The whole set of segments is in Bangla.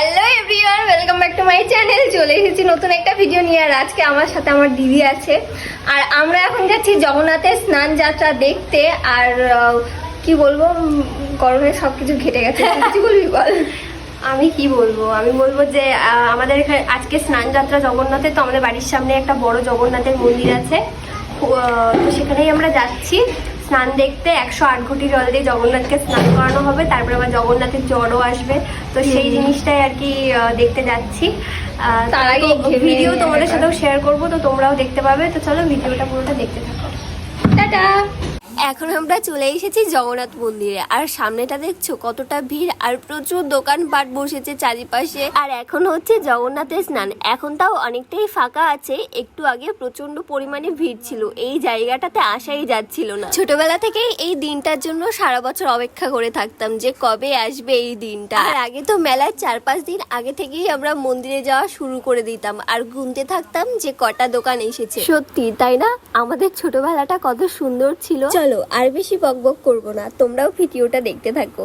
Hello everyone, welcome back to my channel. চলে এসেছি নতুন একটা ভিডিও নিয়ে। আর আজকে আমার সাথে আমার দিদি আছে, আর আমরা এখন যাচ্ছি জগন্নাথের স্নান যাত্রা দেখতে। আর কি বলবো, গরমে সবকিছু ঘেটে গেছে। কিছু বলবি বল। আমি কি বলবো, আমি বলবো যে আমাদের এখানে আজকে স্নান যাত্রা জগন্নাথের। তো আমাদের বাড়ির সামনে একটা বড় জগন্নাথের মন্দির আছে, তো সেখানেই আমরা যাচ্ছি স্নান দেখতে। 108 ঘটি জল দিয়ে জগন্নাথকে স্নান করানো হবে, তারপরে আবার জগন্নাথের জ্বরও আসবে। তো সেই জিনিসটাই আর কি দেখতে যাচ্ছি। তার আগে ভিডিও তোমাদের সাথেও শেয়ার করবো, তো তোমরাও দেখতে পাবে। তো চলো ভিডিওটা পুরোটা দেখতে থাকো। টাটা। এখন আমরা চলে এসেছি জগন্নাথ মন্দিরে, আর সামনেটা দেখছো কতটা ভিড়, আর প্রচুর দোকানপাট বসেছে চারিপাশে। আর এখন হচ্ছে জগন্নাথের স্নান, এখন তাও অনেকটাই ফাঁকা আছে। একটু আগে প্রচন্ড পরিমাণে ভিড় ছিল, এই জায়গাটাতে আসাই যাচ্ছিল না। ছোটবেলা থেকেই এই দিনটার জন্য সারা বছর অপেক্ষা করে থাকতাম যে কবে আসবে এই দিনটা। আর আগে তো মেলার 4-5 দিন আগে থেকেই আমরা মন্দিরে যাওয়া শুরু করে দিতাম, আর গুনতে থাকতাম যে কটা দোকান এসেছে। সত্যি তাই না, আমাদের ছোটবেলাটা কত সুন্দর ছিল। চলো আর বেশি বকবক করবো না, তোমরাও ভিডিওটা দেখতে থাকো।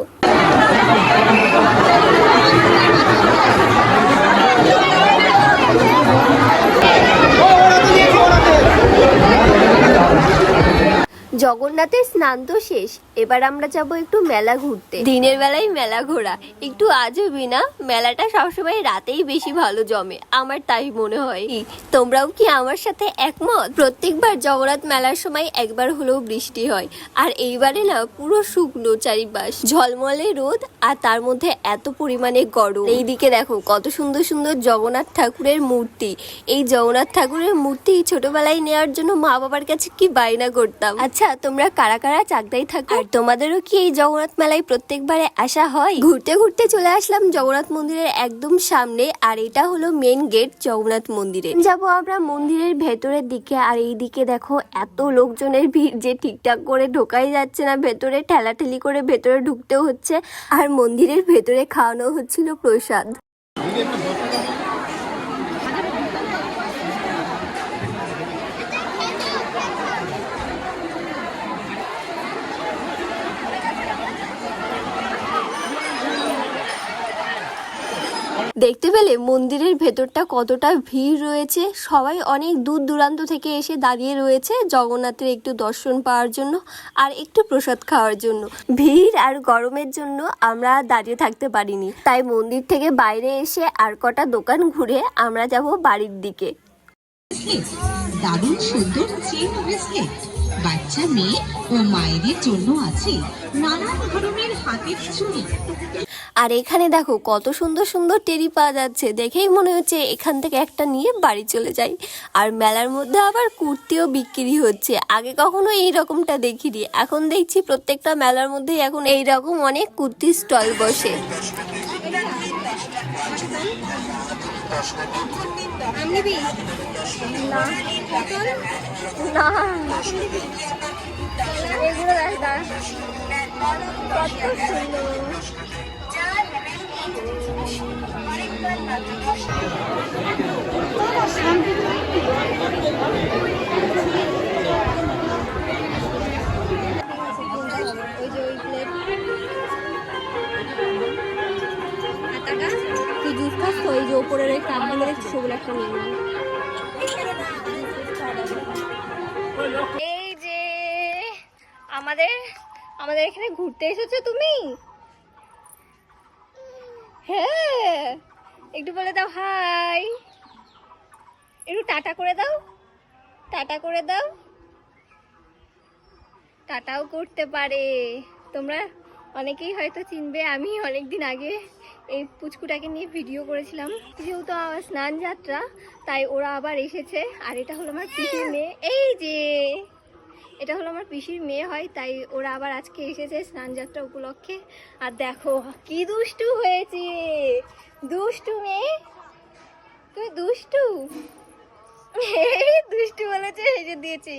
জগন্নাথের স্নান তো শেষ, এবার আমরা যাব একটু মেলা ঘুরতে। দিনের বেলায় মেলা ঘোরা একটু আজবই না? মেলাটা সবসময় রাতেই বেশি ভালো জমে, আমার তাই মনে হয়। তোমরাও কি আমার সাথে একমত? প্রত্যেকবার জগন্নাথ মেলার সময় একবার হলেও বৃষ্টি হয়, আর এইবারে না পুরো শুকনো চারিপাশ, ঝলমলে রোদ, আর তার মধ্যে এত পরিমাণে গরম। এইদিকে দেখো কত সুন্দর সুন্দর জগন্নাথ ঠাকুরের মূর্তি। এই জগন্নাথ ঠাকুরের মূর্তি ছোটবেলায় নেওয়ার জন্য মা বাবার কাছে কি বায়না করতাম। আচ্ছা, তোমরা কারা কারা চাকদাই থাকো, আর তোমাদেরও কি এই জগন্নাথ মেলায় প্রত্যেকবারে আসা হয়? ঘুরতে ঘুরতে চলে আসলাম জগন্নাথ মন্দিরের একদম সামনে, আর এটা হলো মেন গেট জগন্নাথ মন্দিরে। যাবো আমরা মন্দিরের ভেতরের দিকে, আর এই দিকে দেখো এত লোকজনের ভিড় যে ঠিকঠাক করে ঢোকাই যাচ্ছে না ভেতরে, ঠেলাঠেলি করে ভেতরে ঢুকতেও হচ্ছে। আর মন্দিরের ভেতরে খাওয়ানো হচ্ছিল প্রসাদ। দেখতে পেলে মন্দিরের ভেতরটা কতটা ভিড় রয়েছে, সবাই অনেক দূর দূরান্ত থেকে এসে দাঁড়িয়ে রয়েছে জগন্নাথের একটু দর্শন পাওয়ার জন্য আর একটু প্রসাদ খাওয়ার জন্য। ভিড় আর গরমের জন্য আমরা দাঁড়িয়ে থাকতে পারিনি, তাই মন্দির থেকে বাইরে এসে আর কটা দোকান ঘুরে আমরা যাব বাড়ির দিকে। দারুণ সুন্দর চেন ব্রেসলেট, বাচ্চা মেয়ে ও মায়েদের জন্য আছে নানান ধরনের হাতের চুড়ি। আর এখানে দেখো কত সুন্দর সুন্দর টেরি পাওয়া যাচ্ছে, দেখেই মনে হচ্ছে এখান থেকে একটা নিয়ে বাড়ি চলে যাই। আর মেলার মধ্যে আবার কুর্তিও বিক্রি হচ্ছে, আগে কখনো এই রকমটা দেখিনি, এখন দেখছি প্রত্যেকটা মেলার মধ্যেই এখন এই রকম অনেক কুর্তি স্টল বসে। এগুলো দেখ, কত সুন্দর। তুই জুস খাস তো, এই যে ওপরের ওই কাপগুলো দেখছি সেগুলো একটা নিয়ে নিই। এই যে আমাদের আমাদের এখানে ঘুরতে এসেছো তুমি? হ্যাঁ, একটু বলে দাও হাই, একটু টাটা করে দাও, টাটা করে দাও। টাটাও করতে পারে। তোমরা অনেকেই হয়তো চিনবে, আমি অনেকদিন আগে এই পুচকুটাকে নিয়ে ভিডিও করেছিলাম। যেহেতু স্নান যাত্রা তাই ওরা আবার এসেছে। আর এটা হলো আমার পিসির মেয়ে, এই যে এটা হলো আমার পিসির মেয়ে হয়, তাই ওরা আবার আজকে এসেছে স্নান যাত্রা উপলক্ষে। আর দেখো কি দুষ্টু হয়েছে, দুষ্টু মেয়ে, তুমি দুষ্টু। দুষ্টু বলেছে, হেসে দিয়েছি।